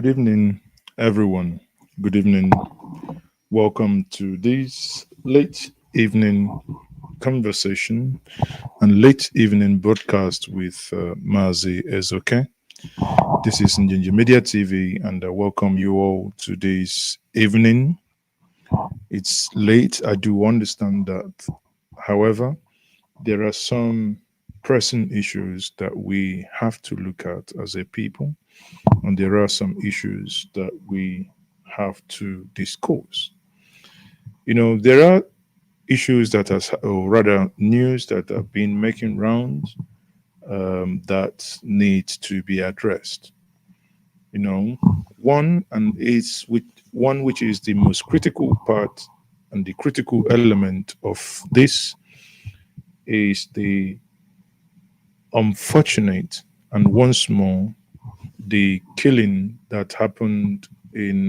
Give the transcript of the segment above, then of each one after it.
Good evening, everyone. Good evening. Welcome to this late evening conversation and late evening broadcast with Mazi Ezoke. This is Njenje Media TV, and I welcome you all to this evening. It's late, I do understand that. However, there are some pressing issues that we have to look at as a people, and there are some issues that we have to discuss. There are issues that has, or rather, news that have been making rounds that need to be addressed. You know, one which is the most critical part and the critical element of this is the unfortunate and once more the killing that happened in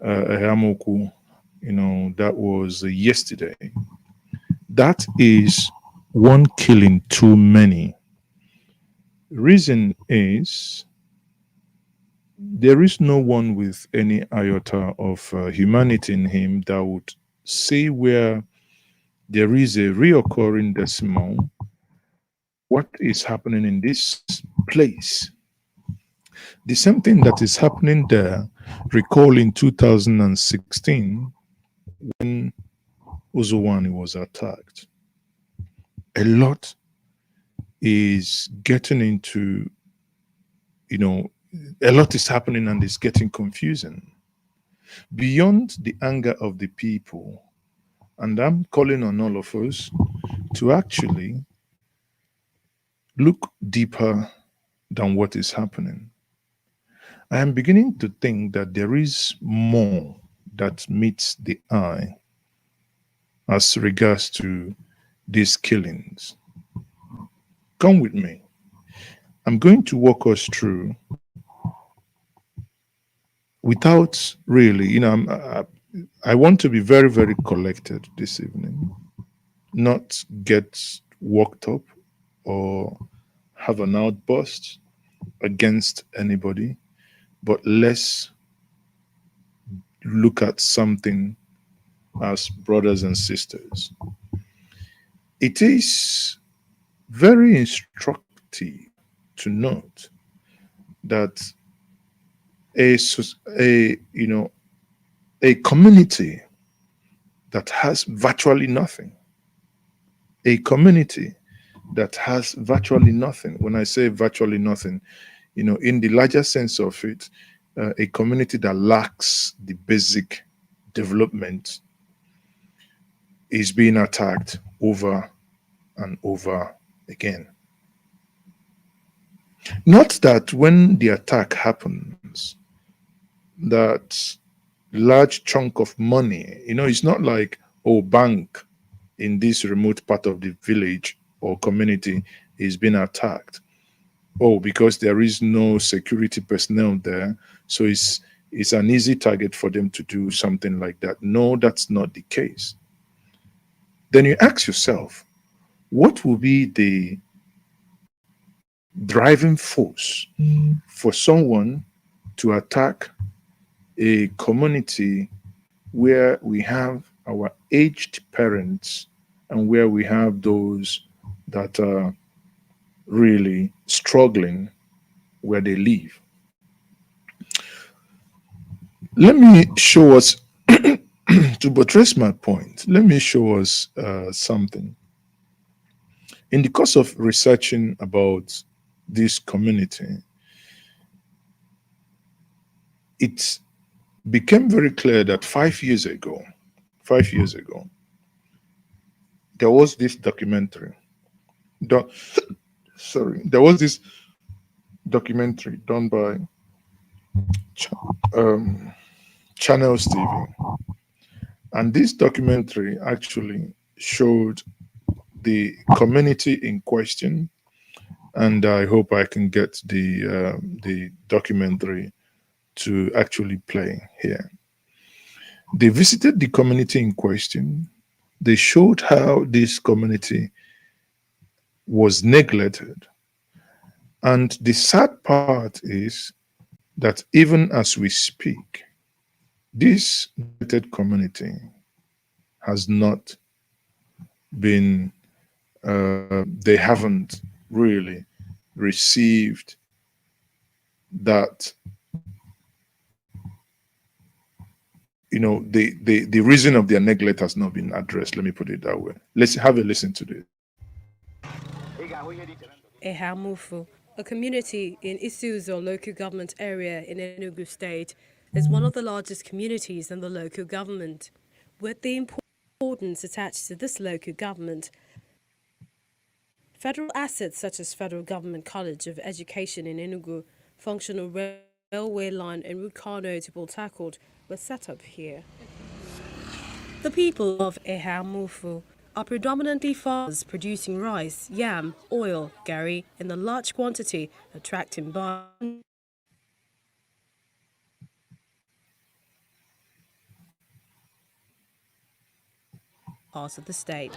Eha Amufu, that was yesterday. That is one killing too many. Reason is there is no one with any iota of humanity in him that would say where there is a reoccurring decimal, what is happening in this place. The same thing that is happening there, recall in 2016 when Uzowani was attacked. A lot is getting into, a lot is happening and it's getting confusing. Beyond the anger of the people, and I'm calling on all of us to actually look deeper than what is happening. I am beginning to think that there is more that meets the eye as regards to these killings. Come with me. I'm going to walk us through without really, I want to be very, very collected this evening, not get worked up or have an outburst against anybody, but let's look at something as brothers and sisters. It is very instructive to note that a community that has virtually nothing, a community that has virtually nothing. When I say virtually nothing, in the larger sense of it, a community that lacks the basic development is being attacked over and over again. Not that when the attack happens, that large chunk of money, it's not like, oh, bank in this remote part of the village or community is being attacked. Oh, because there is no security personnel there, so it's an easy target for them to do something like that. No, that's not the case. Then you ask yourself, what will be the driving force for someone to attack a community where we have our aged parents and where we have those that are really struggling where they live? Let me show us, to buttress my point, let me show us something. In the course of researching about this community, it became very clear that 5 years ago, there was this documentary. There was this documentary done by Channels TV. And this documentary actually showed the community in question, and I hope I can get the documentary to actually play here. They visited the community in question. They showed how this community was neglected. And the sad part is that even as we speak, this gated community has not been, they haven't really received that, the reason of their neglect has not been addressed. Let me put it that way. Let's have a listen to this. Eha Amufu, a community in Isuzu local government area in Enugu State, is one of the largest communities in the local government. With the importance attached to this local government, federal assets such as Federal Government College of Education in Enugu, functional railway line and route car notable tackled were set up here. The people of Eha Amufu are predominantly farmers producing rice, yam, oil, gari in a large quantity, attracting buyers parts of the state.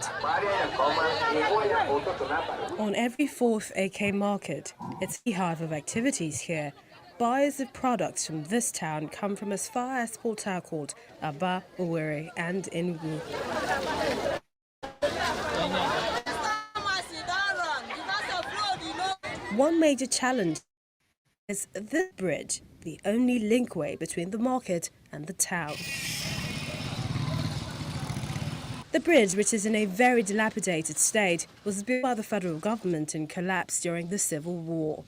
On every fourth AK market, it's a hive of activities here. Buyers of products from this town come from as far as Port Harcourt, Aba, Owerri and Enugu. One major challenge is this bridge, the only linkway between the market and the town. The bridge, which is in a very dilapidated state, was built by the federal government and collapsed during the Civil War.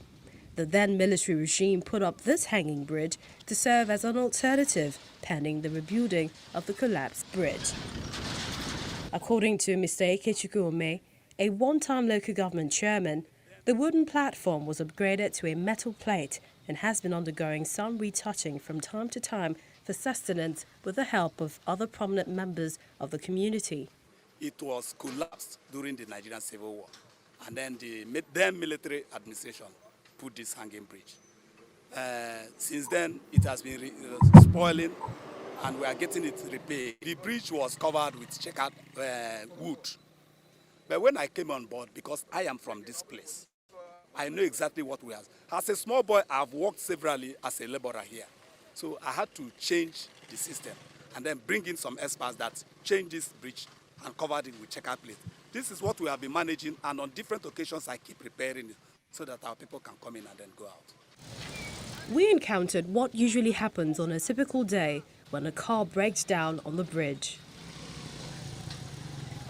The then military regime put up this hanging bridge to serve as an alternative, pending the rebuilding of the collapsed bridge. According to Mr. Ikechukwu, a one-time local government chairman, the wooden platform was upgraded to a metal plate and has been undergoing some retouching from time to time for sustenance with the help of other prominent members of the community. It was collapsed during the Nigerian Civil War, and then the then military administration put this hanging bridge. Since then, it has been spoiling, and we are getting it repaired. The bridge was covered with checkered wood. But when I came on board, because I am from this place, I know exactly what we have. As a small boy, I've worked severally as a laborer here. So I had to change the system and then bring in some experts that change this bridge and covered it with checker plate. This is what we have been managing, and on different occasions I keep repairing it so that our people can come in and then go out. We encountered what usually happens on a typical day when a car breaks down on the bridge.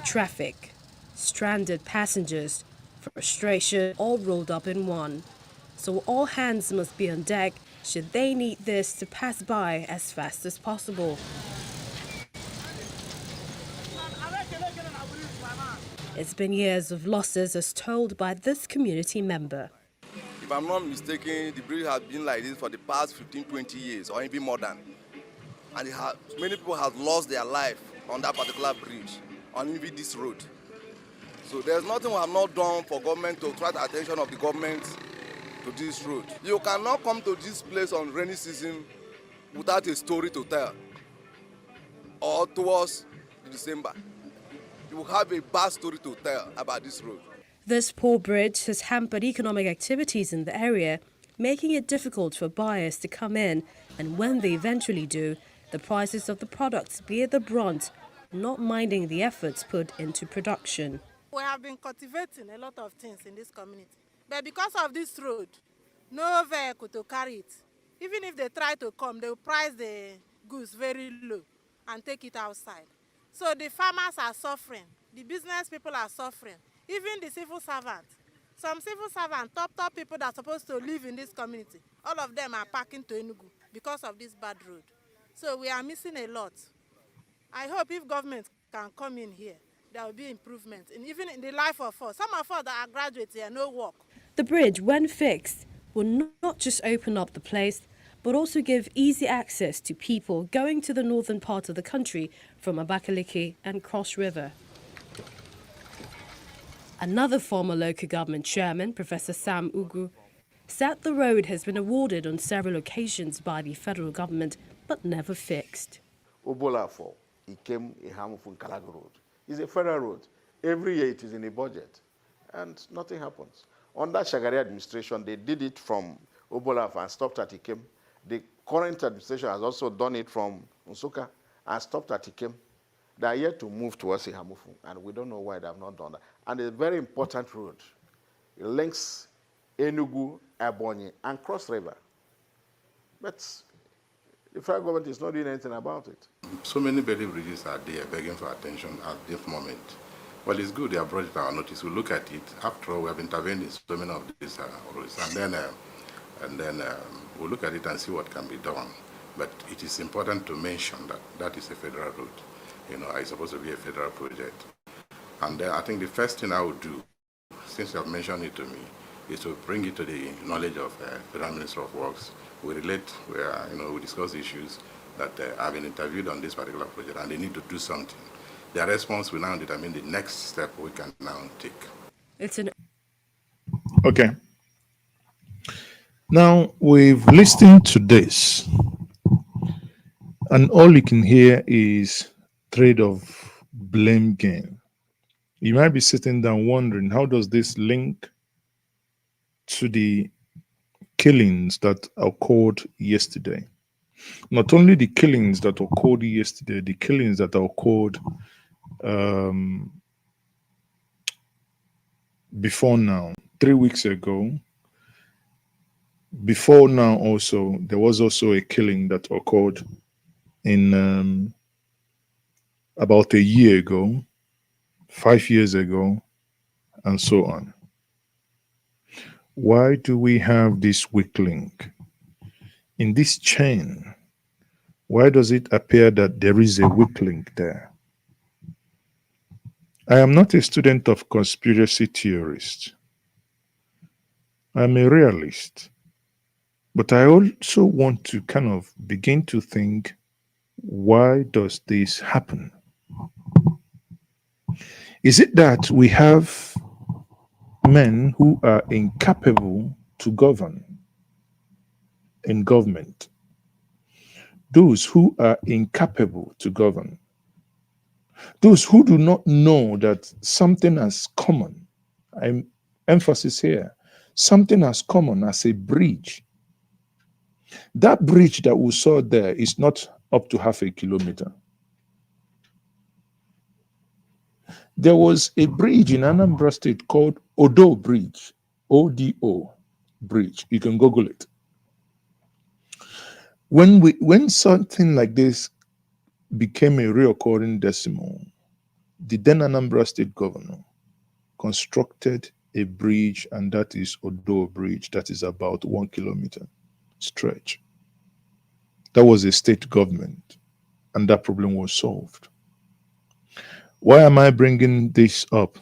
Traffic, stranded passengers, frustration, all rolled up in one. So all hands must be on deck should they need this to pass by as fast as possible. It's been years of losses as told by this community member. If I'm not mistaken, the bridge has been like this for the past 15, 20 years or even more than. And many people have lost their life on that particular bridge, on even this road. So there's nothing we have not done for government to attract the attention of the government to this road. You cannot come to this place on rainy season without a story to tell, or towards December. You will have a bad story to tell about this road. This poor bridge has hampered economic activities in the area, making it difficult for buyers to come in, and when they eventually do, the prices of the products bear the brunt, not minding the efforts put into production. We have been cultivating a lot of things in this community, but because of this road, no vehicle to carry it. Even if they try to come, they will price the goods very low and take it outside. So the farmers are suffering, the business people are suffering, even the civil servants. Some civil servants, top people that are supposed to live in this community, all of them are packing to Enugu because of this bad road. So we are missing a lot. I hope if government can come in here, there will be improvement, and even in the life of us. Some of us that are graduates here, no work. The bridge, when fixed, will not just open up the place, but also give easy access to people going to the northern part of the country from Abakaliki and Cross River. Another former local government chairman, Professor Sam Ugu, said the road has been awarded on several occasions by the federal government, but never fixed. Obolafo, Ikem Eha Amufu Nkalago Road. It's a federal road. Every year it is in a budget, and nothing happens. Under Shagari administration, they did it from Obolafo and stopped at Ikem, The current administration has also done it from Nsukka and stopped at Ikem. They are yet to move towards Eha Amufu, and we don't know why they have not done that. And it's a very important road. It links Enugu, Ebonyi, and Cross River. But the federal government is not doing anything about it. So many belly bridges are there begging for attention at this moment. Well, it's good they have brought it to our notice. We look at it. After all, we have intervened in so many of these roads, and then we'll look at it and see what can be done. But it is important to mention that that is a federal road. You know, it's supposed to be a federal project. And then I think the first thing I would do, since you have mentioned it to me, is to bring it to the knowledge of Federal Minister of Works. We relate, we discuss issues that have been interviewed on this particular project, and they need to do something. Their response will now determine the next step we can now take. It's an Okay. Now we've listened to this, and all you can hear is thread of blame game. You might be sitting down wondering, how does this link to the killings that occurred yesterday? Not only the killings that occurred yesterday, the killings that occurred before now, 3 weeks ago. Before now, also, there was also a killing that occurred in about a year ago, 5 years ago, and so on. Why do we have this weak link in this chain? Why does it appear that there is a weak link there? I am not a student of conspiracy theorists. I'm a realist. But I also want to kind of begin to think, why does this happen? Is it that we have men who are incapable to govern in government? Those who are incapable to govern. Those who do not know that something as common, I'm emphasis here, something as common as a bridge. That bridge that we saw there is not up to half a kilometer. There was a bridge in Anambra State called Odo Bridge, ODO Bridge. You can Google it. When something like this became a reoccurring decimal, the then Anambra State governor constructed a bridge, and that is Odo Bridge, that is about 1 kilometer stretch. That was a state government, and that problem was solved. Why am I bringing this up?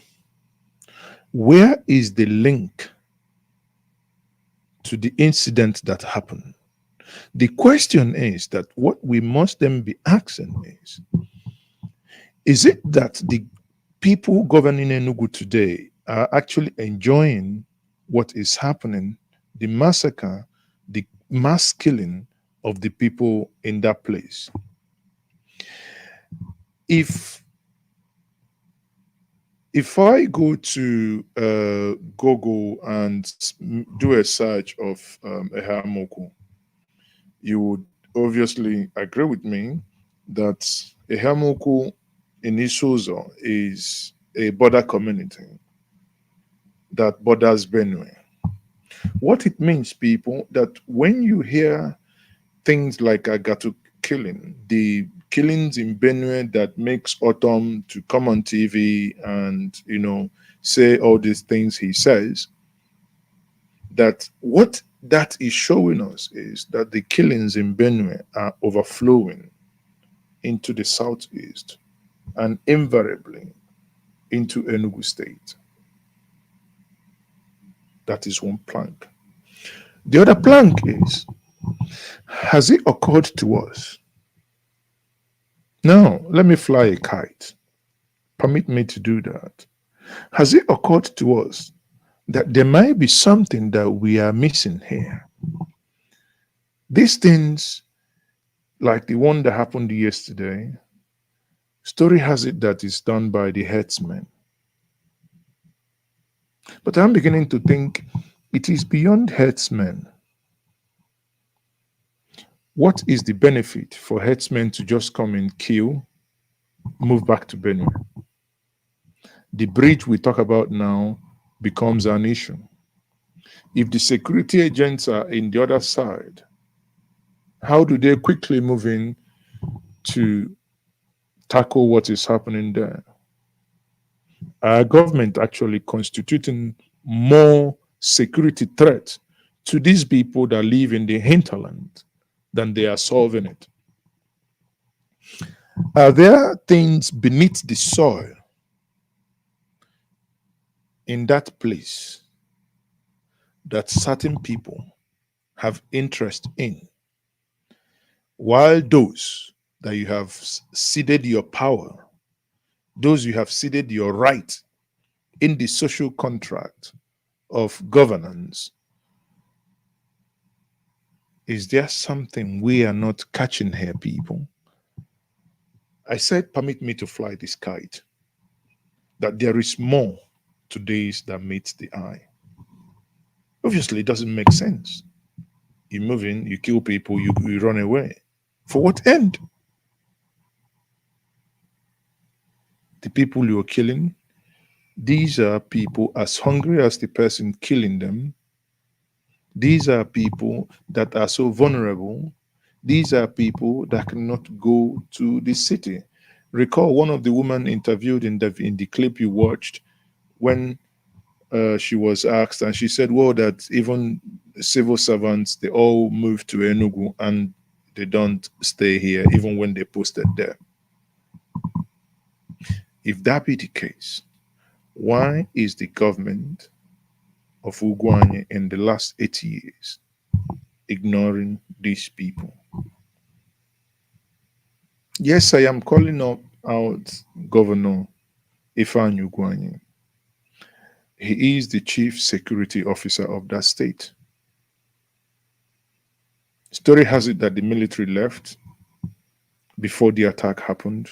Where is the link to the incident that happened? The question is that what we must then be asking is it that the people governing Enugu today are actually enjoying what is happening, the massacre, the mass killing of the people in that place? If I go to Google and do a search of Eha Amufu, you would obviously agree with me that Eha Amufu in Isuzo is a border community that borders Benue. What it means, people, that when you hear things like Agatu killing, the killings in Benue that makes Autumn to come on TV and, say all these things he says, that what that is showing us is that the killings in Benue are overflowing into the southeast and invariably into Enugu State. That is one plank. The other plank is, has it occurred to us? Now, let me fly a kite. Permit me to do that. Has it occurred to us that there might be something that we are missing here? These things, like the one that happened yesterday, story has it that it's done by the Herdsmen. But I'm beginning to think it is beyond Herdsmen. What is the benefit for herdsmen to just come and kill, move back to Benue? The bridge we talk about now becomes an issue. If the security agents are in the other side, how do they quickly move in to tackle what is happening there? Our government actually constituting more security threat to these people that live in the hinterland than they are solving it. Are there things beneath the soil in that place that certain people have interest in, while those that you have ceded your power, those you have ceded your right in the social contract of governance, is there something we are not catching here, people? I said, permit me to fly this kite, that there is more to this that meets the eye. Obviously, it doesn't make sense. You move in, you kill people, you run away. For what end? The people you're killing, these are people as hungry as the person killing them. These are people that are so vulnerable. These are people that cannot go to the city. Recall one of the women interviewed in the clip you watched when she was asked, and she said, well, that even civil servants, they all move to Enugu and they don't stay here even when they posted there. If that be the case, why is the government of Ugwanye in the last 8 years ignoring these people? Yes, I am calling out Governor Eha Ugwanye. He is the chief security officer of that state. Story has it that the military left before the attack happened.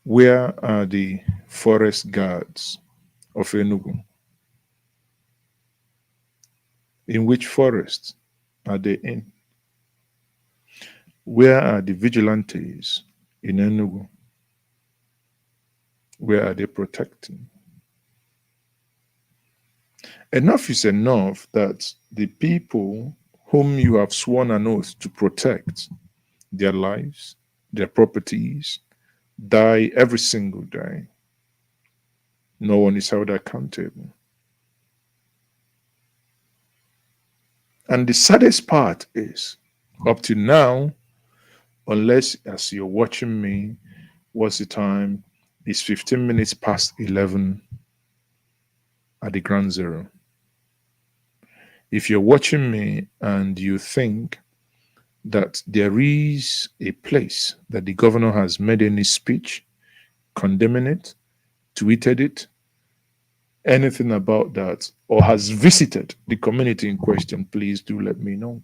Where are the forest guards of Enugu? In which forest are they in? Where are the vigilantes in Enugu? Where are they protecting? Enough is enough that the people whom you have sworn an oath to protect, their lives, their properties, die every single day. No one is held accountable. And the saddest part is, up to now, unless as you're watching me, what's the time? It's 15 minutes past 11 at the ground zero. If you're watching me and you think that there is a place that the governor has made any speech condemning it, tweeted it, anything about that, or has visited the community in question, please do let me know.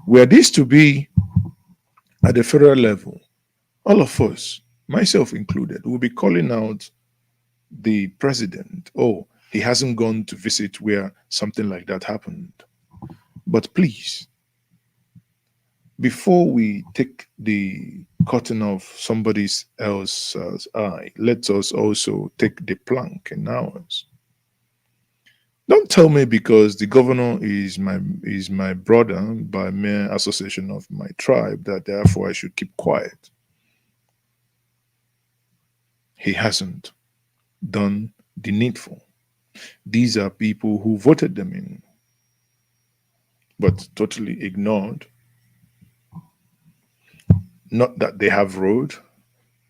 Were this to be at the federal level, all of us, myself included, will be calling out the president. Oh, he hasn't gone to visit where something like that happened. But please, before we take the cutting off somebody else's eye, let us also take the plank in ours. Don't tell me because the governor is my brother by mere association of my tribe that therefore I should keep quiet. He hasn't done the needful. These are people who voted them in, but totally ignored. Not that they have road,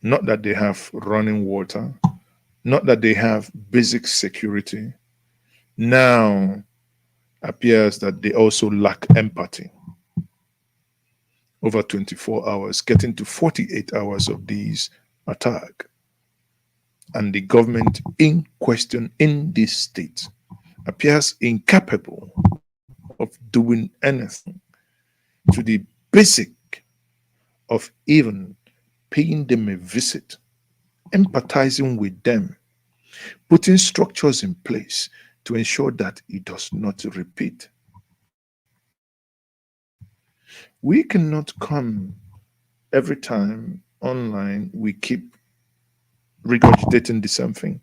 not that they have running water, not that they have basic security. Now appears that they also lack empathy. Over 24 hours, getting to 48 hours of these attack. And the government in question in this state appears incapable of doing anything to the basic of even paying them a visit, empathizing with them, putting structures in place to ensure that it does not repeat. We cannot come every time online we keep regurgitating the same thing.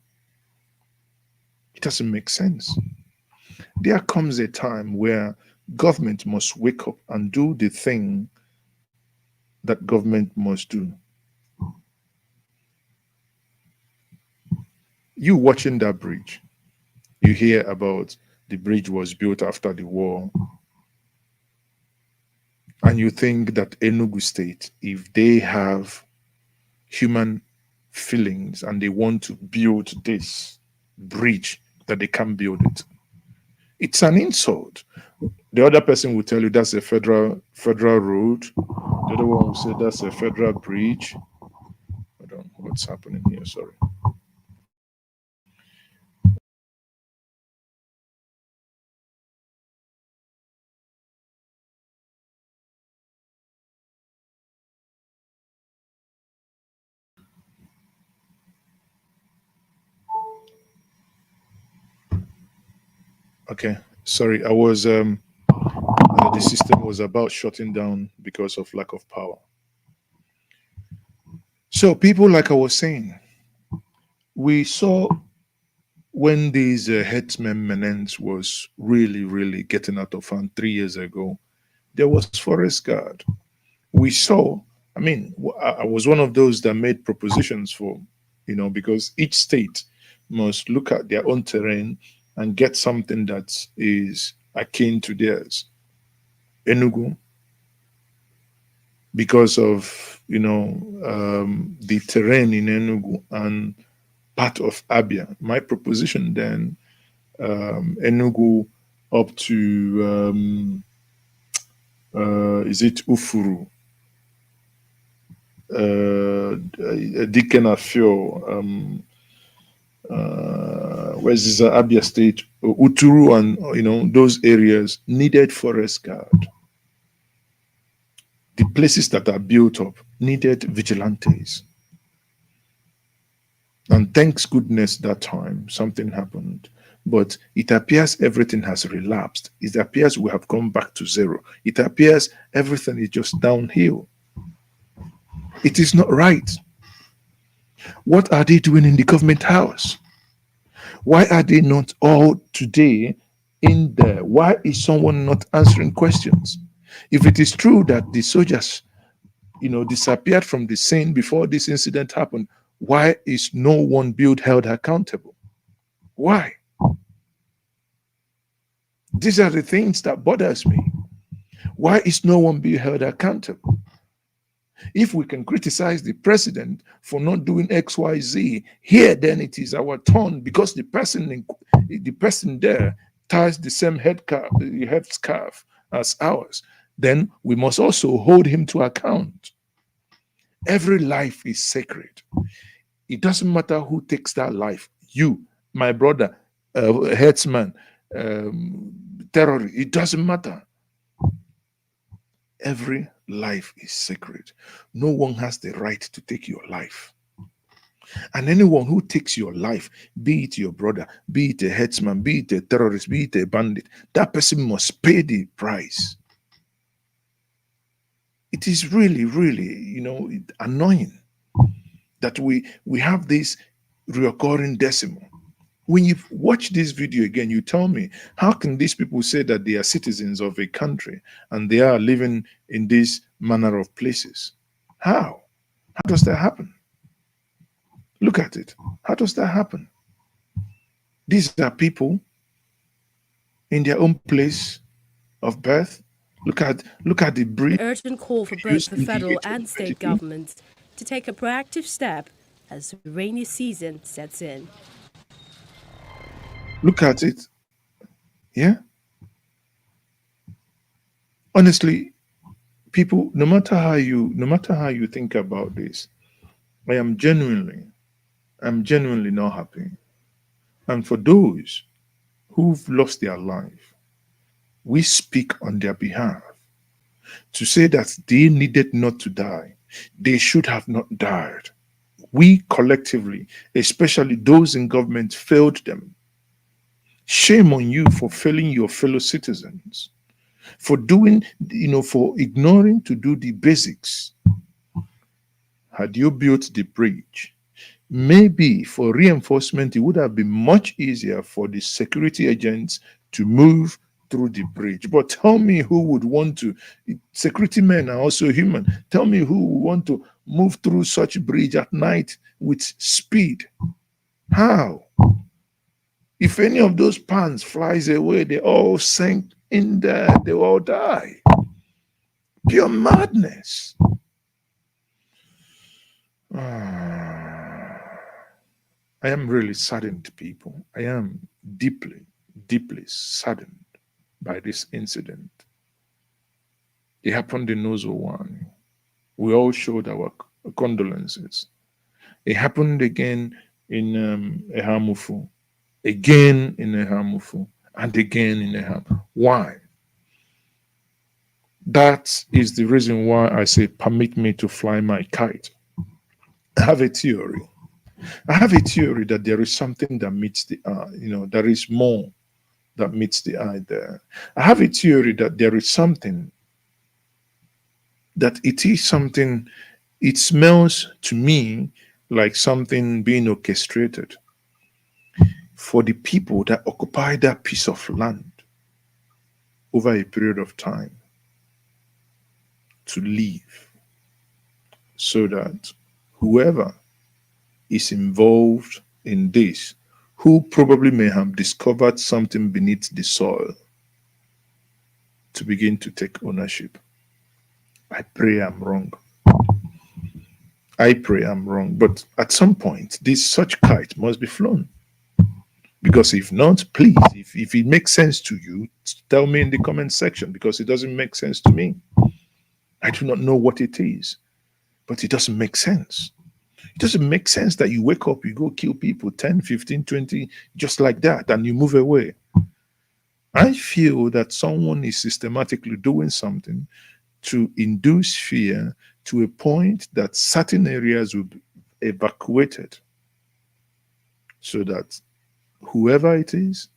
It doesn't make sense. There comes a time where government must wake up and do the thing that government must do. You watching that bridge, you hear about the bridge was built after the war, and you think that Enugu State, if they have human feelings and they want to build this bridge, that they can build it. It's an insult. The other person will tell you that's a federal road. The other one will say that's a federal bridge. I don't know what's happening here. Sorry. Okay. Sorry. I was the system was about shutting down because of lack of power. So people, like I was saying, we saw when these herdsmen menace was really getting out of hand 3 years ago. There was forest guard. We saw. I mean, I was one of those that made propositions for, because each state must look at their own terrain and get something that is akin to theirs. Enugu, because of the terrain in Enugu and part of Abia. My proposition then, Enugu up to is it Ufuru, Dikenafio, where's this Abia State, Uturu, and those areas needed forest guard. The places that are built up needed vigilantes. And thanks goodness that time something happened. But it appears everything has relapsed. It appears we have gone back to zero. It appears everything is just downhill. It is not right. What are they doing in the government house? Why are they not all today in there? Why is someone not answering questions? If it is true that the soldiers, disappeared from the scene before this incident happened, why is no one being held accountable? Why? These are the things that bothers me. Why is no one being held accountable? If we can criticize the president for not doing X, Y, Z, here then it is our turn because the person there ties the same headscarf as ours. Then we must also hold him to account. Every life is sacred. It doesn't matter who takes that life. You, my brother, herdsman, terrorist. It doesn't matter. Every life is sacred. No one has the right to take your life. And anyone who takes your life, be it your brother, be it a headsman, be it a terrorist, be it a bandit, that person must pay the price. It is really, annoying that we have this recurring decimal. When you watch this video again, you tell me, how can these people say that they are citizens of a country and they are living in this manner of places? How? How does that happen? Look at it. How does that happen? These are people in their own place of birth. Look at the breed. Urgent call for both the federal and state governments to take a proactive step as the rainy season sets in. Look at it. Yeah. Honestly, people, no matter how you think about this, I'm genuinely not happy. And for those who've lost their life, we speak on their behalf to say that they needed not to die. They should have not died. We collectively, especially those in government, failed them. Shame on you for failing your fellow citizens. for doing, for ignoring to do the basics. Had you built the bridge, maybe for reinforcement, it would have been much easier for the security agents to move through the bridge. But tell me who would want to, security men are also human. Tell me who would want to move through such a bridge at night with speed. How? If any of those pans flies away, they all sink in there, they all die. Pure madness. I am really saddened, people. I am deeply, deeply saddened by this incident. It happened in Ozo 1. We all showed our condolences. It happened again in Eha Amufu, again in Eha Amufu, and again in Eha. Why? That is the reason why I say, permit me to fly my kite. I have a theory. I have a theory that there is something that meets the eye. There is more that meets the eye there. I have a theory that there is something, that it is something, it smells to me like something being orchestrated for the people that occupy that piece of land over a period of time to leave, so that whoever is involved in this, who probably may have discovered something beneath the soil, to begin to take ownership. I pray I'm wrong. I pray I'm wrong. But at some point, this such kite must be flown. Because if not, please, if it makes sense to you, tell me in the comment section, because it doesn't make sense to me. I do not know what it is, but it doesn't make sense. It doesn't make sense that you wake up, you go kill people 10, 15, 20, just like that, and you move away. I feel that someone is systematically doing something to induce fear to a point that certain areas will be evacuated, so that whoever it is,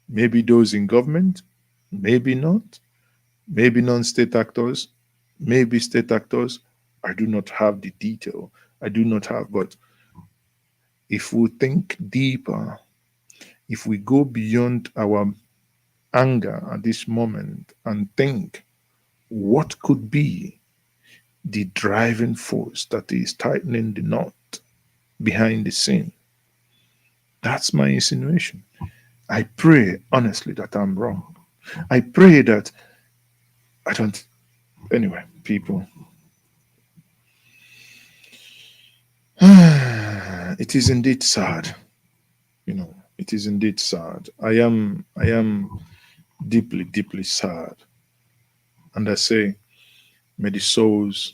maybe those in government, maybe not, maybe non-state actors, maybe state actors, I do not have the detail. I do not have, but if we think deeper, if we go beyond our anger at this moment and think what could be the driving force that is tightening the knot behind the scene, that's my insinuation. I pray honestly that I'm wrong. I pray that I don't. Anyway, people, it is indeed sad. It is indeed sad. I am deeply, deeply sad. And I say, may the souls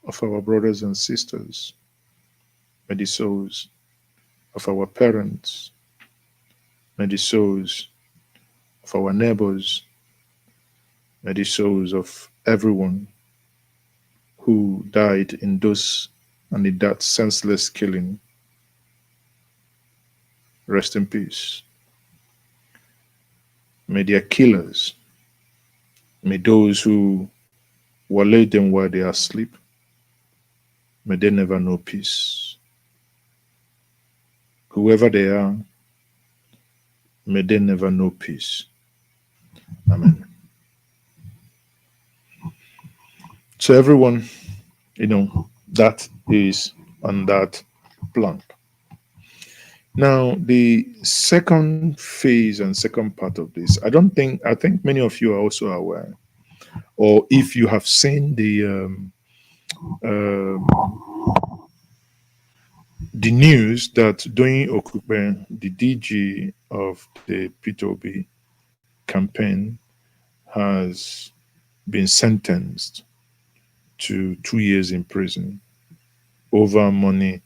of our brothers and sisters, may the souls of our parents, may the souls of our neighbors, may the souls of everyone who died in those and in that senseless killing rest in peace. May their killers, may those who were laid them while they are asleep, may they never know peace. Whoever they are, may they never know peace. Amen. So everyone, that is on that plank. Now, the second phase and second part of this, I think many of you are also aware, or if you have seen the news that Doyin Okupe, the DG of the P2B campaign, has been sentenced to 2 years in prison over money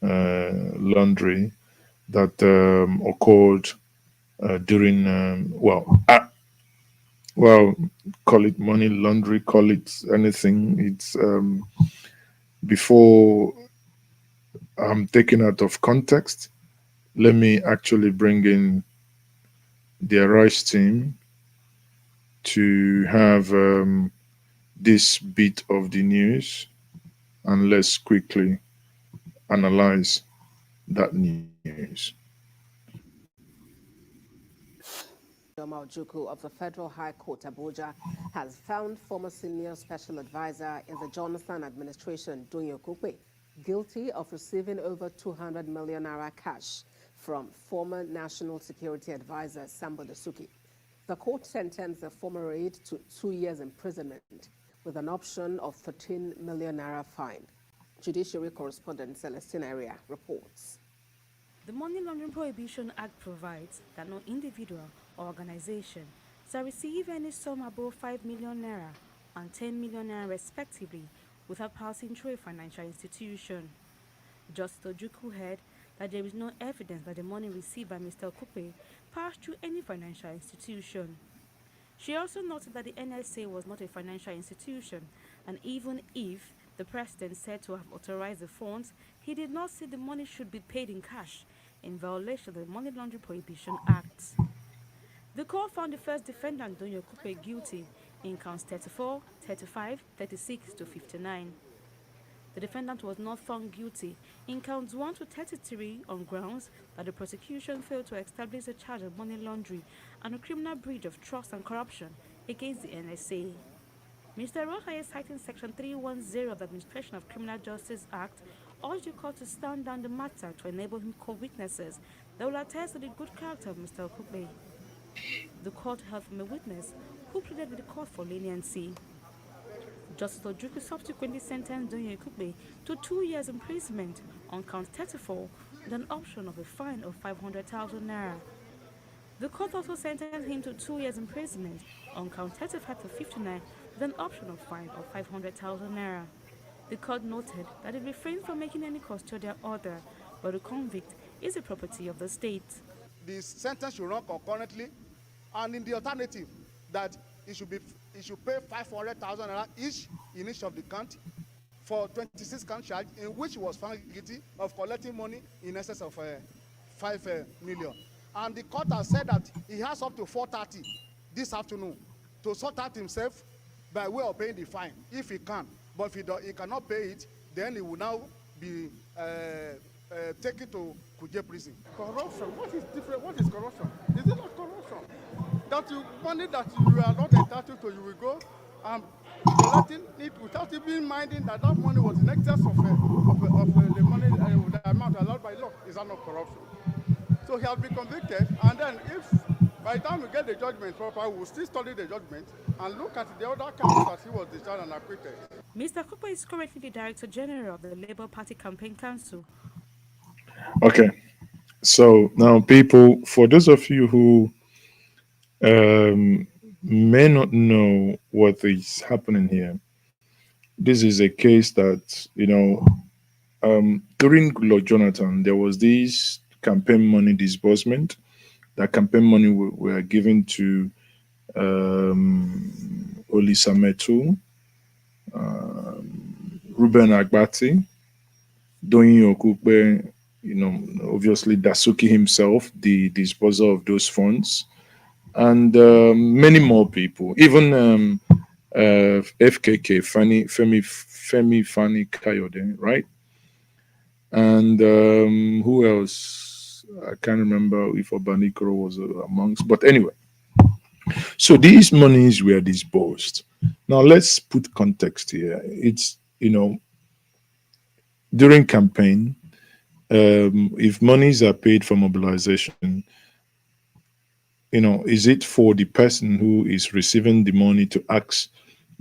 laundering that occurred during, call it money laundry, call it anything. It's before I'm taken out of context. Let me actually bring in their rights team to have this bit of the news, and let's quickly analyze that news. Ojuku of the Federal High Court, Abuja, has found former senior special advisor in the Jonathan administration, Doyin Okupe, guilty of receiving over 200 million naira cash from former National Security Advisor Sambo Dasuki. The court sentenced the former aide to 2 years imprisonment with an option of 13 million naira fine. Judiciary correspondent Celestine Area reports. The Money Laundering Prohibition Act provides that no individual or organization shall receive any sum above 5 million naira and 10 million naira respectively without passing through a financial institution. Justice Ojuku held that there is no evidence that the money received by Mr. Okupe passed through any financial institution. She also noted that the NSA was not a financial institution, and even if the president said to have authorized the funds, he did not say the money should be paid in cash, in violation of the Money Laundering Prohibition Act. The court found the first defendant, Doyin Okupe, guilty in counts 34, 35, 36 to 59. The defendant was not found guilty in counts 1 to 33 on grounds that the prosecution failed to establish a charge of money laundering and a criminal breach of trust and corruption against the NSA. Mr. Rohaye, citing Section 310 of the Administration of Criminal Justice Act, urged the court to stand down the matter to enable him co-witnesses that will attest to the good character of Mr. Okupe. The court heard from a witness who pleaded with the court for leniency. Justice Ojuku subsequently sentenced Doyin Okupe to 2 years imprisonment on count 34 with an option of a fine of 500,000 naira. The court also sentenced him to 2 years imprisonment on count 35 to 59 with an option of fine of 500,000 naira. The court noted that it refrained from making any custodial order, but the convict is the property of the state. The sentence should run concurrently, and in the alternative, that it should pay 500,000 naira each of the count for 26 count charge in which he was found guilty of collecting money in excess of 5 million. And the court has said that he has up to 4:30 this afternoon to sort out himself by way of paying the fine if he can. But if he cannot pay it, then he will now be taken to Kuje prison. Corruption. What is different? What is corruption? Is it not corruption? That money that you are not entitled to, you will go and collecting it without even minding that money was in excess of the money, the amount allowed by law. Is that not corruption? So he has been convicted, and then if by the time we get the judgment proper, we will still study the judgment and look at the other counts that he was discharged and acquitted. Mr. Okupe is currently the Director General of the Labour Party Campaign Council. Okay, so now, people, for those of you who may not know what is happening here, this is a case that, during Goodluck Jonathan, there was this campaign money disbursement. That campaign money were given to Olisametu, Ruben Agbati, Doyin Okupe, obviously Dasuki himself, the disposer of those funds, and many more people, even FKK, Femi Fani Kayode, right? And who else? I can't remember if Obanikoro was amongst, but anyway. So these monies were disbursed. Now let's put context here. It's, during campaign, if monies are paid for mobilization, is it for the person who is receiving the money to ask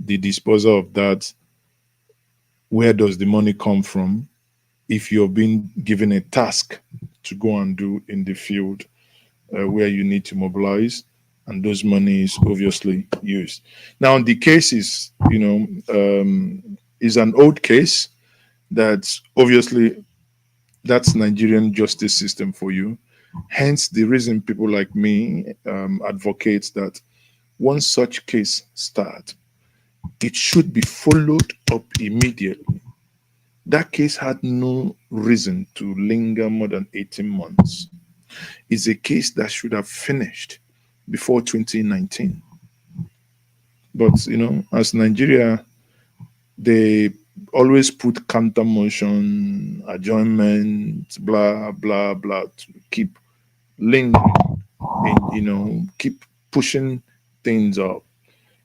the disposer of that, where does the money come from? If you're being given a task to go and do in the field where you need to mobilize, and those money is obviously used. Now, the case is, is an old case that's obviously, that's Nigerian justice system for you. Hence, the reason people like me advocates that once such case start, it should be followed up immediately. That case had no reason to linger more than 18 months. It's a case that should have finished before 2019. But as Nigeria, they always put counter motion, adjournment, blah blah blah to keep lingering and keep pushing things up.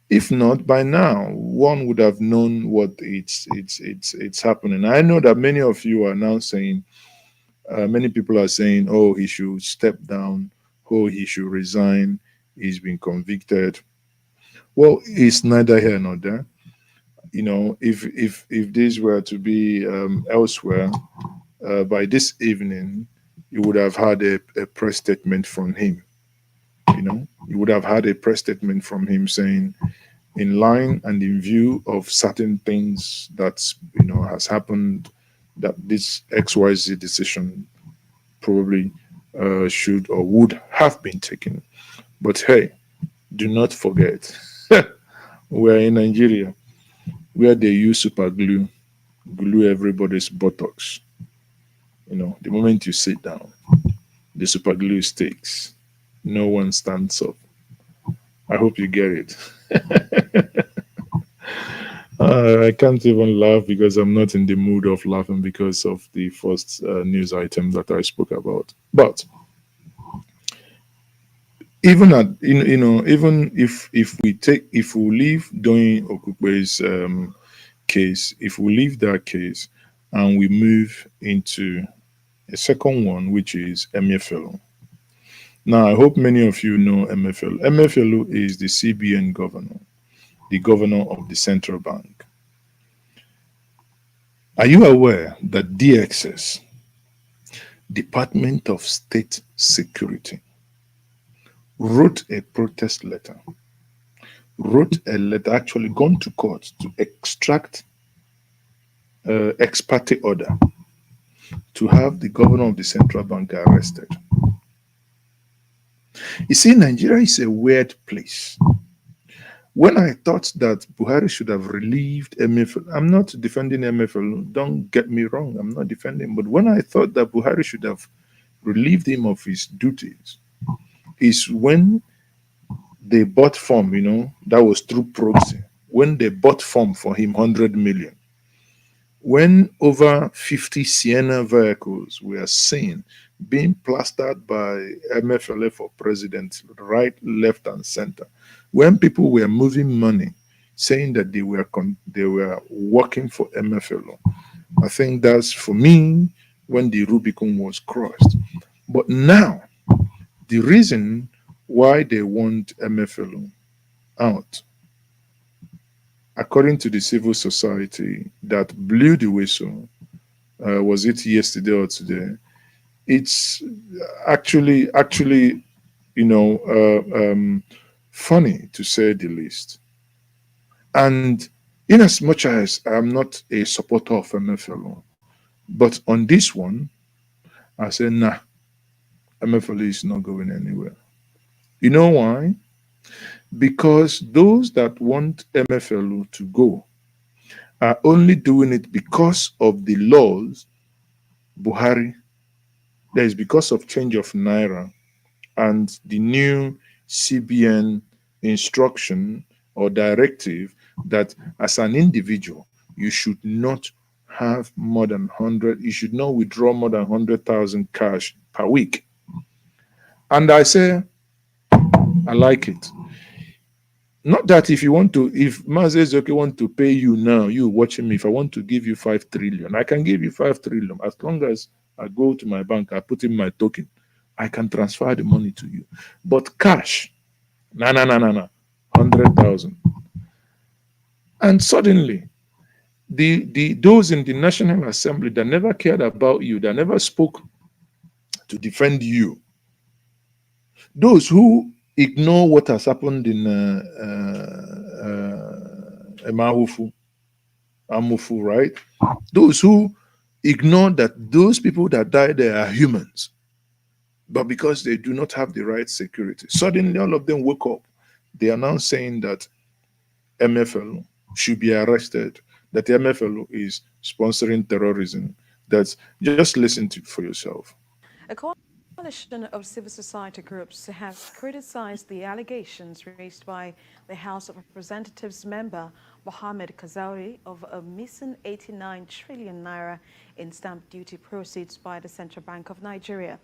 If not, by now one would have known what it's happening. I know that many of you are now saying, many people are saying, oh, he should step down, oh, he should resign, he's been convicted. Well, it's neither here nor there. If this were to be elsewhere, by this evening, you would have had a press statement from him. You would have had a press statement from him saying, in line and in view of certain things that has happened, that this XYZ decision probably should or would have been taken. But hey, do not forget, we're in Nigeria where they use super glue everybody's buttocks. The moment you sit down, the super glue sticks. No one stands up. I hope you get it. I can't even laugh because I'm not in the mood of laughing because of the first news item that I spoke about. But even at even if we leave Doyin Okupe's case, if we leave that case and we move into a second one, which is Emefiele. Now, I hope many of you know Emefiele. Emefiele is the CBN governor, the governor of the central bank. Are you aware that DSS, Department of State Security, wrote a protest letter, actually gone to court to extract ex parte order to have the governor of the central bank arrested? You see, Nigeria is a weird place. When I thought that Buhari should have relieved Emefiele, I'm not defending Emefiele, don't get me wrong, I'm not defending, but when I thought that Buhari should have relieved him of his duties, is when they bought form, that was through proxy, when they bought form for him 100 million. When over 50 Sienna vehicles were seen being plastered by Emefiele for president, right, left, and center, when people were moving money, saying that they were working for Emefiele, I think that's for me when the Rubicon was crossed. But now, the reason why they want Emefiele out, according to the civil society that blew the whistle, was it yesterday or today? It's actually, you know, funny to say the least. And in as much as I'm not a supporter of MFLO, but on this one, I say, nah, MFLO is not going anywhere. You know why? Because those that want MFLO to go are only doing it because of the laws Buhari. That is because of change of naira and the new CBN instruction or directive that as an individual you should not have more than 100, you should not withdraw more than 100,000 cash per week. And I say I like it. Not that if you want to, if Mazezoke want to pay you now, you watching me, if I want to give you 5 trillion, I can give you 5 trillion as long as I go to my bank, I put in my token, I can transfer the money to you. But cash, no, 100,000. And suddenly, the those in the National Assembly that never cared about you, that never spoke to defend you, those who ignore what has happened in Eha Amufu, right? Those who ignore that those people that die there are humans, but because they do not have the right security, suddenly all of them woke up. They are now saying that MFL should be arrested, that MFL is sponsoring terrorism. That's just listen to for yourself. According coalition of civil society groups has criticized the allegations raised by the House of Representatives member Mohammed Kazauri of a missing 89 trillion naira in stamp duty proceeds by the Central Bank of Nigeria.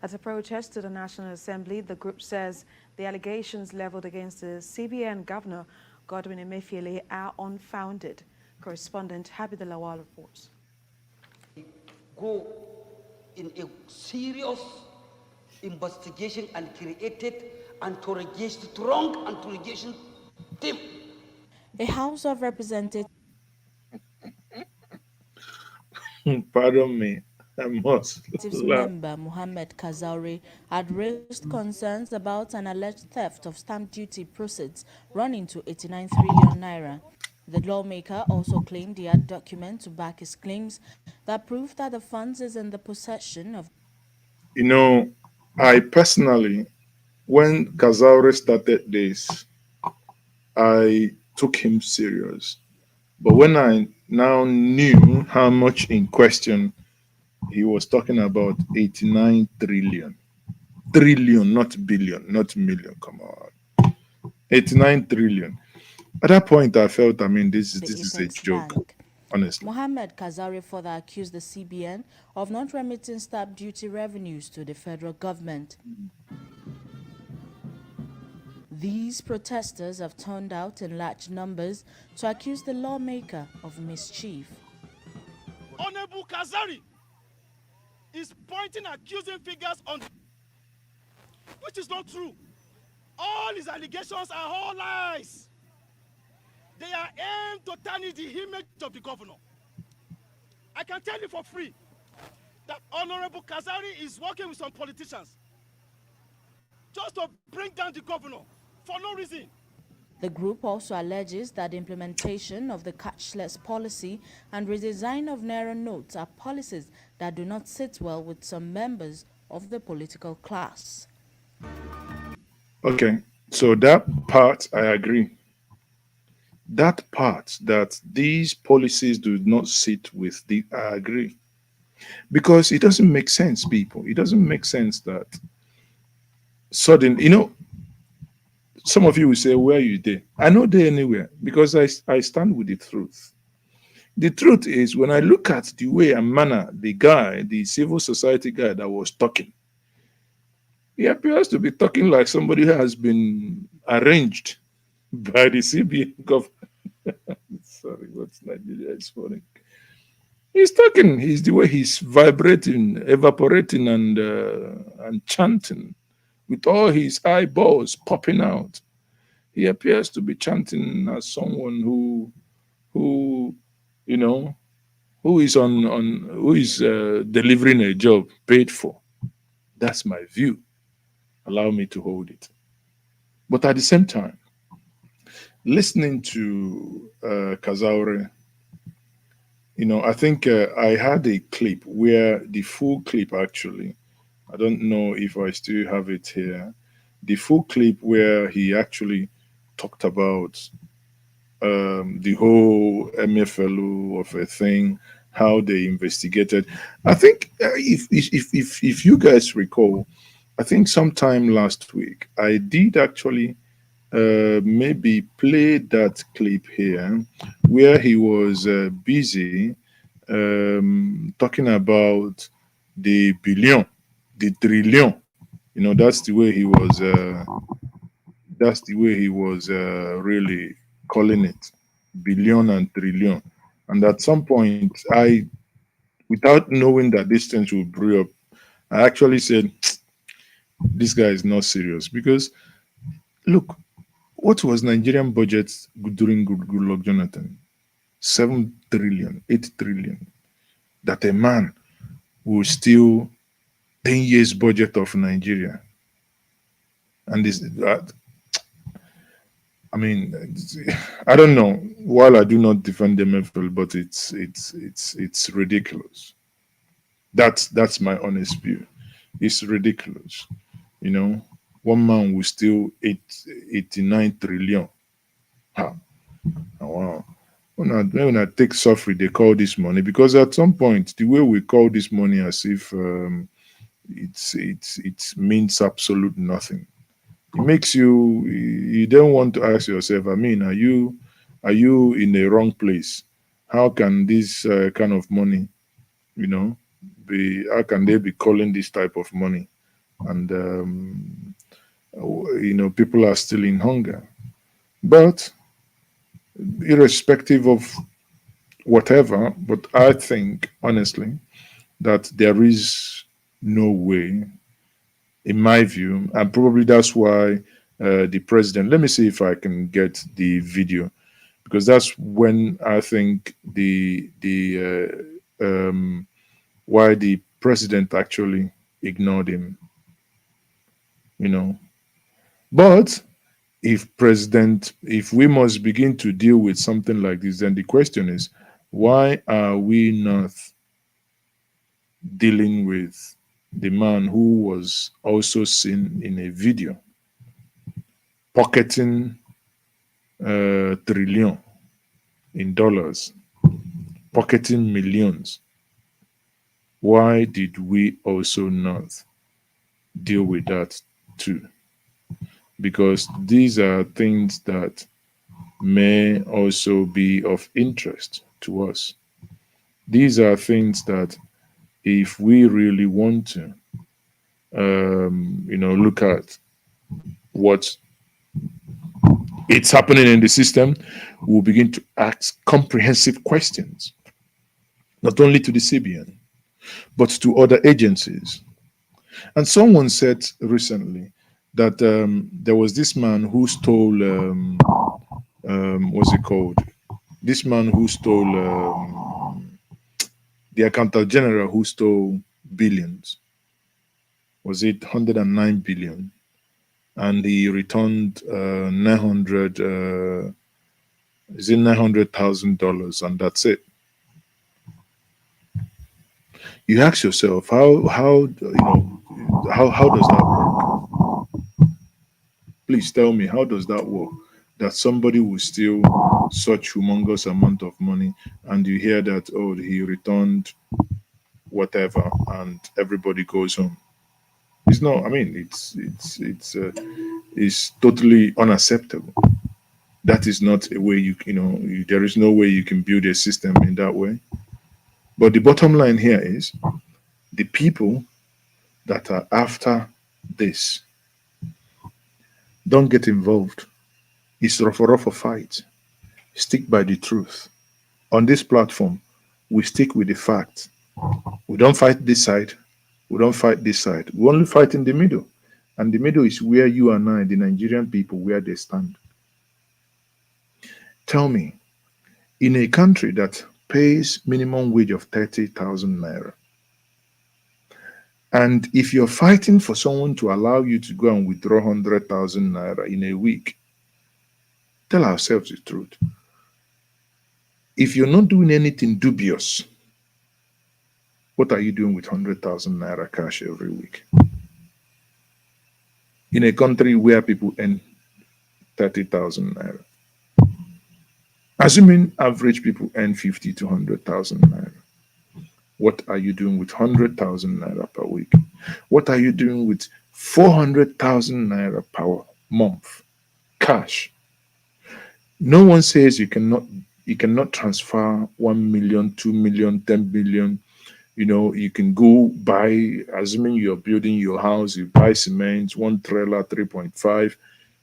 At a protest to the National Assembly, the group says the allegations leveled against the CBN Governor Godwin Emefiele are unfounded. Correspondent Habib Lawal reports. Go in a serious investigation and created interrogation, strong interrogation team. A House of Representatives Pardon me, I must laugh. member Mohammed Kazauri had raised concerns about an alleged theft of stamp duty proceeds running to 89 trillion naira. The lawmaker also claimed he had documents to back his claims that prove that the funds is in the possession of. You know, I personally, when Kazaure started this, I took him serious. But when I now knew how much in question, he was talking about 89 trillion. Trillion, not billion, not million. Come on. 89 trillion. At that point, I felt, I mean, this is a joke, Bank. honestly. Mohammed Kazauri further accused the CBN of not remitting stamp duty revenues to the federal government. These protesters have turned out in large numbers to accuse the lawmaker of mischief. Honorable Kazari is pointing accusing figures on, which is not true. All his allegations are all lies. They are aimed to tarnish the image of the governor. I can tell you for free that Honorable Kazari is working with some politicians just to bring down the governor for no reason. The group also alleges that the implementation of the cashless policy and redesign of Naira notes are policies that do not sit well with some members of the political class. Okay, so that part I agree. That part that these policies do not sit with the I agree. Because it doesn't make sense, people. It doesn't make sense that sudden, some of you will say, where are you there? I know there anywhere because I stand with the truth. The truth is, when I look at the way and manner the guy, the civil society guy that was talking, he appears to be talking like somebody who has been arranged by the CBN government. Sorry, what's Nigeria is funny. He's talking. He's the way he's vibrating, evaporating, and chanting with all his eyeballs popping out. He appears to be chanting as someone who you know who is delivering a job paid for. That's my view. Allow me to hold it. But at the same time, listening to Kazaure, I think I had a clip where the full clip actually, I don't know if I still have it here, the full clip where he actually talked about the whole Emefiele of a thing, how they investigated. I think if you guys recall, I think sometime last week I did actually maybe play that clip here where he was busy talking about the billion, the trillion. That's the way he was. That's the way he was really calling it, billion and trillion. And at some point, without knowing that this thing will brew up, I actually said, "This guy is not serious." Because look, what was Nigerian budget during Goodluck Jonathan? 7 trillion, 8 trillion. That a man will steal 10 years budget of Nigeria, and this. I mean, I don't know. While I do not defend the MFL, but it's ridiculous. That's my honest view. It's ridiculous. One man will steal 89 trillion. Ha. Wow. When I take suffrage, they call this money because at some point the way we call this money as if it means absolute nothing. It makes you don't want to ask yourself, I mean, are you in the wrong place? How can this kind of money, you know, be? How can they be calling this type of money? And people are still in hunger. But irrespective of whatever, but I think honestly that there is no way, in my view, and probably that's why the president. Let me see if I can get the video, because that's when I think why the president actually ignored him. You know, but if we must begin to deal with something like this, then the question is, why are we not dealing with the man who was also seen in a video pocketing trillion in dollars, pocketing millions? Why did we also not deal with that too? Because these are things that may also be of interest to us. These are things that, if we really want to, look at what it's happening in the system, we'll begin to ask comprehensive questions, not only to the CBN, but to other agencies. And someone said recently that there was this man who stole, what's it called? This man who stole, the accountant general who stole billions. Was it 109 billion? And he returned 900, is it $900,000, and that's it. You ask yourself, how does that work? Please tell me, how does that work? That somebody will steal such humongous amount of money, and you hear that, oh, he returned whatever, and everybody goes home. It's not. I mean, it's totally unacceptable. That is not a way there is no way you can build a system in that way. But the bottom line here is, the people that are after this, don't get involved. It's rough fight. Stick by the truth. On this platform, we stick with the facts. We don't fight this side. We don't fight this side. We only fight in the middle. And the middle is where you and I, the Nigerian people, where they stand. Tell me, in a country that pays minimum wage of 30,000 naira, and if you're fighting for someone to allow you to go and withdraw 100,000 naira in a week, tell ourselves the truth. If you're not doing anything dubious, what are you doing with 100,000 naira cash every week? In a country where people earn 30,000 naira. Assuming average people earn 50 to 100,000 naira. What are you doing with 100,000 naira per week? What are you doing with 400,000 naira per month? Cash. No one says you cannot transfer 1 million, 2 million, 10 million. You can go buy, assuming you're building your house, you buy cement, one trailer, 3.5.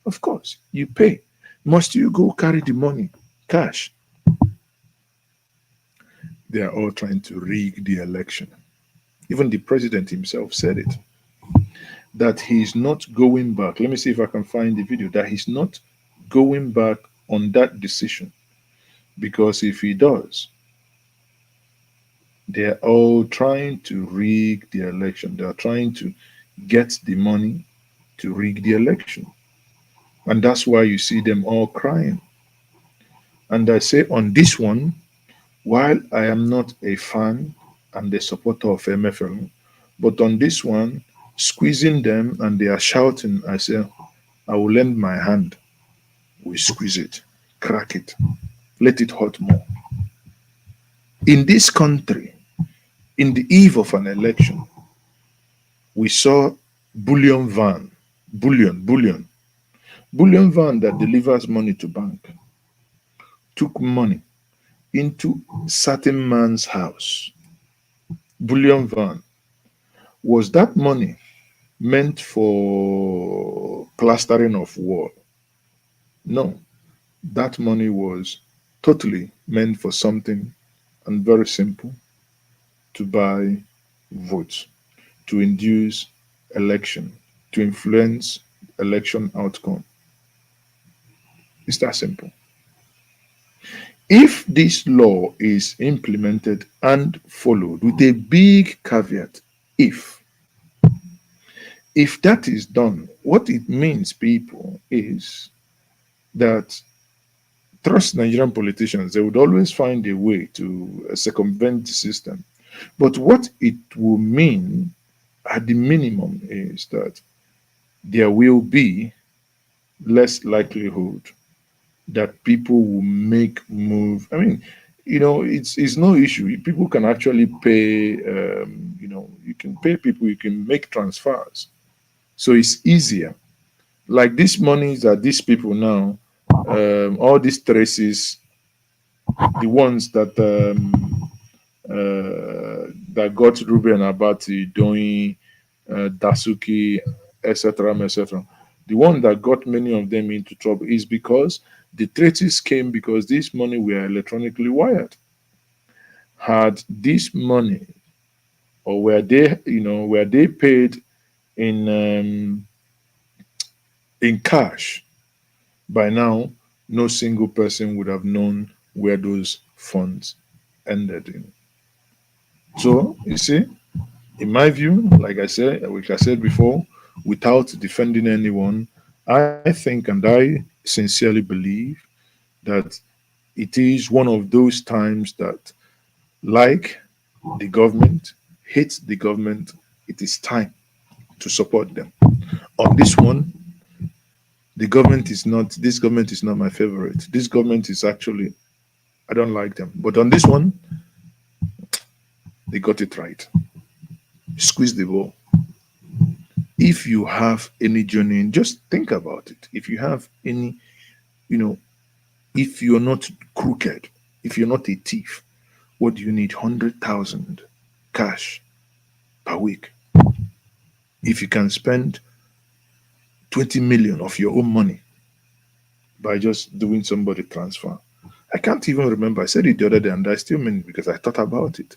Of course, you pay. Must you go carry the money? Cash. They are all trying to rig the election. Even the president himself said it. That he's not going back. Let me see if I can find the video. That he's not going back on that decision. Because if he does, they're all trying to rig the election. They're trying to get the money to rig the election. And that's why you see them all crying. And I say on this one, while I am not a fan and a supporter of Emefiele, but on this one, squeezing them and they are shouting, I say, I will lend my hand. We squeeze it, crack it, let it hurt more. In this country, in the eve of an election, We saw bullion van, bullion van that delivers money to bank, took money into certain man's house. Bullion van. Was that money meant for plastering of wall? No. That money was totally meant for something and very simple, to buy votes, to induce election, to influence election outcome. It's that simple. If this law is implemented and followed with a big caveat, if that is done, what it means, people, is that trust Nigerian politicians, they would always find a way to circumvent the system. But what it will mean at the minimum is that there will be less likelihood that people will make move. I mean, it's no issue. People can actually pay. You can pay people. You can make transfers, so it's easier. Like these monies that these people now, all these traces, the ones that got Ruben Abati, Doyin, Dasuki, etc., etc. The one that got many of them into trouble is because the traces came because this money were electronically wired. Had this money, or were they paid in cash, by now no single person would have known where those funds ended in. So you see, in my view, like I said before, without defending anyone, I think and I sincerely believe that it is one of those times that, like the government, hates the government, it is time to support them. On this one, this government is not my favorite. This government is actually, I don't like them. But on this one, they got it right. Squeeze the ball. If you have any journey, just think about it. If you have any, you know, if you're not crooked, if you're not a thief, what do you need? 100,000 cash per week. If you can spend 20 million of your own money by just doing somebody transfer. I can't even remember. I said it the other day and I still mean it because I thought about it.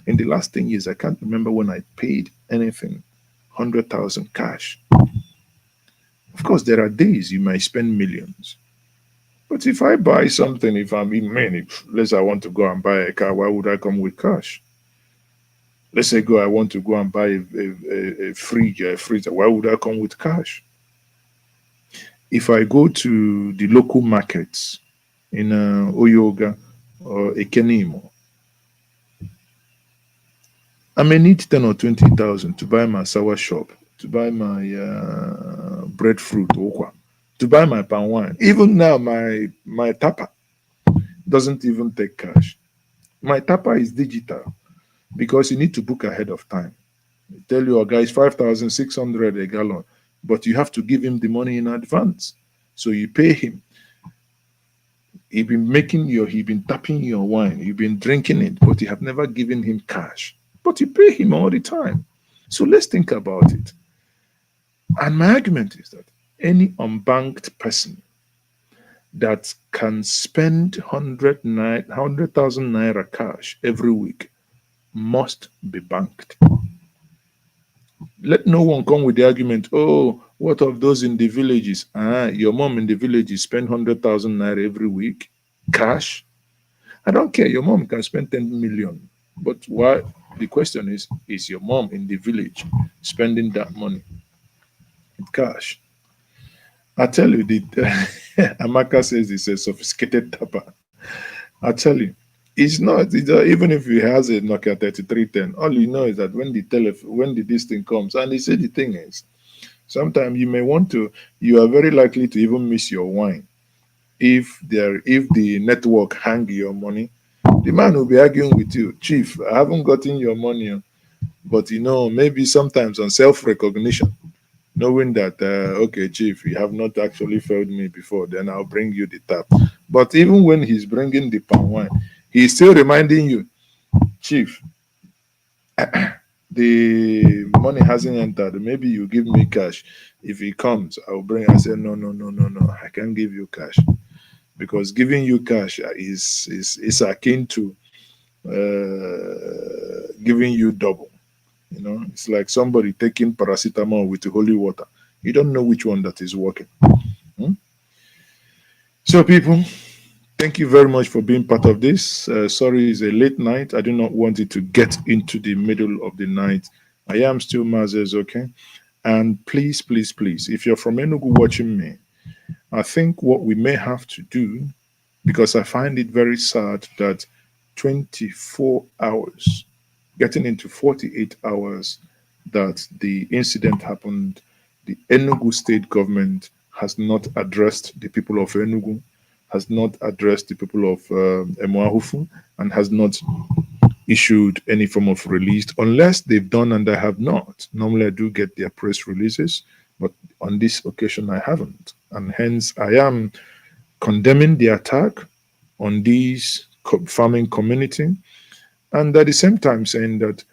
In the last 10 years, I can't remember when I paid anything 100,000 cash. Of course, there are days you might spend millions. But if I buy something, if I'm in man, if let's say I want to go and buy a car, why would I come with cash? Let's say I want to go and buy a fridge, a freezer, why would I come with cash? If I go to the local markets in Oyoga or Ekenimo, I may need 10 or 20,000 to buy my sour shop, to buy my breadfruit, okwa, to buy my palm wine. Even now, my tapa doesn't even take cash. My tapa is digital because you need to book ahead of time. Tell your guys 5,600 a gallon, but you have to give him the money in advance. So you pay him. He been tapping your wine, you've been drinking it, but you have never given him cash. But you pay him all the time. So let's think about it. And my argument is that any unbanked person that can spend 100,000 naira cash every week must be banked. Let no one come with the argument, oh, what of those in the villages? Your mom in the villages spend 100,000 naira every week cash. I don't care. Your mom can spend 10 million. But why? The question is your mom in the village spending that money in cash? I tell you, Amaka says it's a sophisticated tapper. I tell you, it's not. Even if he has a Nokia 3310, all you know is that when this thing comes, and he said the thing is, sometimes you are very likely to even miss your wine if the network hang your money. The man will be arguing with you, Chief, I haven't gotten your money. But maybe sometimes on self-recognition, knowing that okay, chief, you have not actually failed me before, then I'll bring you the tap. But even when he's bringing the palm wine, he's still reminding you, chief, the money hasn't entered. Maybe you give me cash. If he comes, I'll bring. I say no, no, no, no, no. I can't give you cash because giving you cash is akin to giving you double. It's like somebody taking paracetamol with holy water. You don't know which one that is working. Hmm? So, people, thank you very much for being part of this. Sorry, it's a late night. I do not want it to get into the middle of the night. I am still Mazes, okay? And please, please, please, if you're from Enugu watching me, I think what we may have to do, because I find it very sad that 24 hours, getting into 48 hours that the incident happened, the Enugu state government has not addressed the people of Enugu, has not addressed the people of Emuahufu, and has not issued any form of release, unless they've done and I have not. Normally, I do get their press releases, but on this occasion, I haven't. And hence, I am condemning the attack on this farming community, and at the same time saying that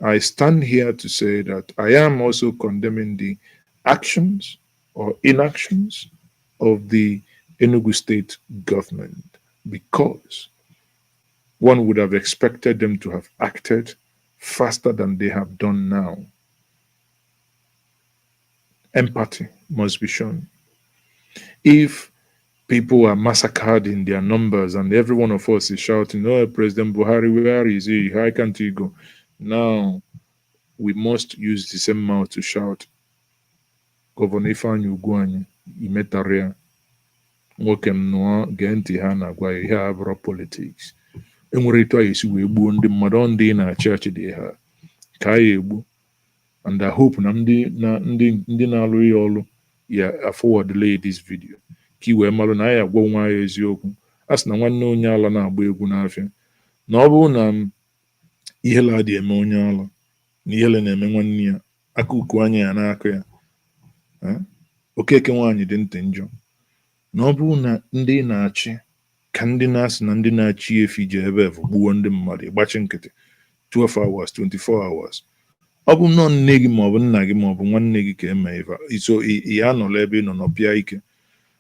I stand here to say that I am also condemning the actions or inactions of the Enugu state government, because one would have expected them to have acted faster than they have done now. Empathy must be shown. If people are massacred in their numbers and every one of us is shouting, "Oh, President Buhari, where is he? How can't he go?" Now, we must use the same mouth to shout, "Governor Ifeanyi Ugwuanyi, imetaria, nwoke m nụọ gee ntị ha na-agwa ya ihe a bụrụ politiks. Enwere etu a esi wee gbuo ndị mmadụ, ndị na-achị achị dị ha ka a ya egbu, and I hope na ndị na-alụ ya ọlụ ya forwardly this video ka i wee malụ na ya agwa nwa ya eziokwu. A sị na nwanne onye ala na-agba egwu n'afịa, na ọ bụrụ na ihele adị eme onye ala na ihele na-eme nwanne ya, aka uku anya ya n'aka ya, okeke nwaanyị dị ntị njọ. Na ọ bụrụ na ndị na-achị ka ndị na-asị na ndị na-achị efi ji ebe efu gbuo ndị mmadụ ịgbachi nkịtị 12 hours 24 hours, ọ bụ nnọọ nne gị maọbụ nna gị maọbụ nwanne gị ka eme ife iso ya anọla ebe ị nọ nọpịa ike.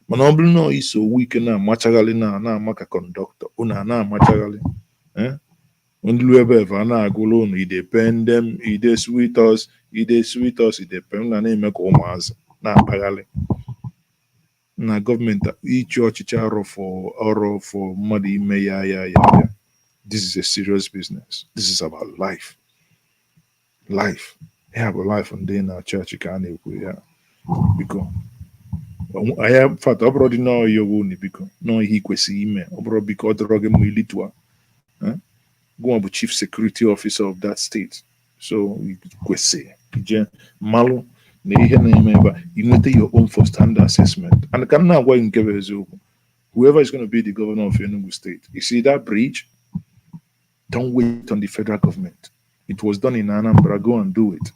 Mana ọ bụrụ na iso owu ike na-amachaghalị na-ama ka kọndọktọ unu a na-amachaghalị, ndị lu ebe efe a na-agụla unu idependem ideswitos idepem na-eme ka ụmụazị na-akpaghalị na gọọmenti ịchị ọchịchị ọrụ for mmadụ ime ya. This is a serious business. This is about life. Ya bụ life ndị na-achị achị ka a na-ekwu ya. Biko anya fat ọ bụrụ dị n'ọhịa owu unu, biko nọọ ihe ikwesịghị ime. Ọ bụrụ biko ọ dọrọ gị mma ilitua, gụnwa bụ chief security officer of that state, so kwesị je malụ na ihe na-eme ebe a, you nweta your own first hand assessment. And ka m na-agwa gị nke bụ eziokwu, whoever is going to be the governor of Enugu state, you see that bridge, don't wait on the federal government. It was done in Anambra, go and do it.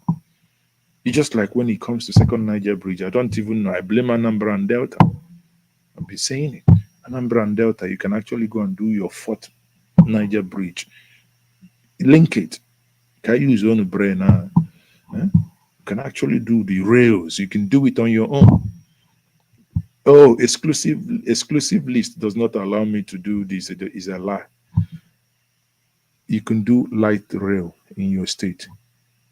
It's just like when it comes to second Niger bridge, I don't even know, I blame Anambra and Delta. I've been saying it, Anambra and Delta, you can actually go and do your fourth Niger bridge, link it, can use your own brain now. You can actually do the rails, you can do it on your own. Oh, exclusive list does not allow me to do this, it is a lie. You can do light rail in your state.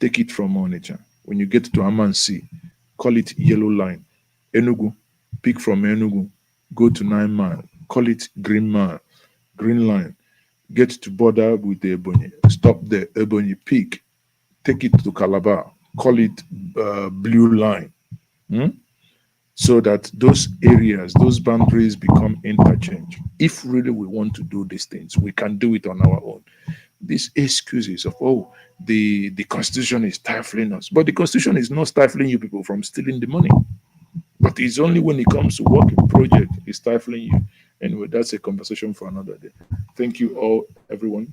Take it from Onitsha. When you get to Amansi, call it yellow line. Enugu, pick from Enugu, go to 9 Mile, call it green line. Get to border with the Ebonyi, stop there, Ebonyi peak, take it to Calabar, call it blue line. So that those areas, those boundaries become interchange. If really we want to do these things, we can do it on our own. These excuses of, oh, the constitution is stifling us. But the constitution is not stifling you people from stealing the money. But it's only when it comes to working project, it's stifling you. Anyway, that's a conversation for another day. Thank you all, everyone,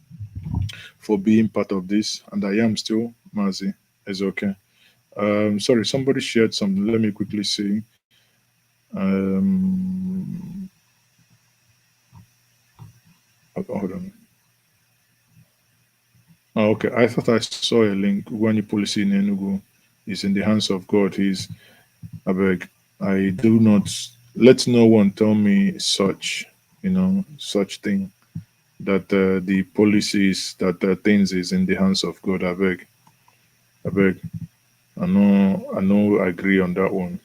for being part of this. And I am still Mazi. It's okay. Sorry, somebody shared something. Let me quickly see. Um, hold on. Oh, okay, I thought I saw a link. When you policy in Enugu is in the hands of God. He's, I beg, I do not, let no one tell me such, such thing, that the policies, that things is in the hands of God. I beg. I know, I agree on that one.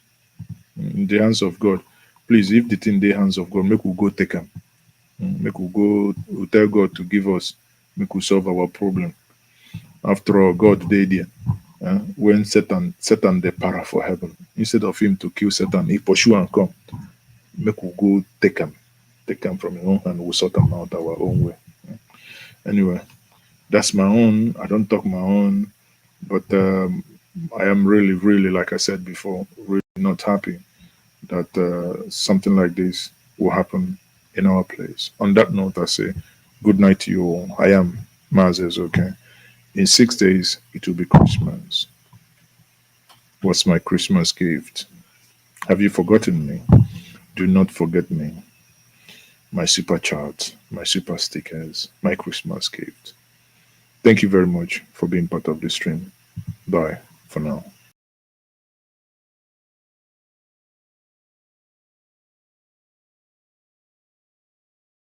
In the hands of God. Please, if the thing in the hands of God, make we go take him. Make we go, we tell God to give us, make we solve our problem. After all, God did there. When Satan the para for heaven. Instead of him to kill Satan, he pursue and come. Make we go take him from his own hand. We'll sort him out our own way. Anyway, that's my own. I don't talk my own, but I am really, really, like I said before, really not happy that something like this will happen in our place. On that note, I say good night to you all. I am Mazes, okay? In 6 days, it will be Christmas. What's my Christmas gift? Have you forgotten me? Do not forget me. My super charts, my super stickers, my Christmas gift. Thank you very much for being part of the stream. Bye for now.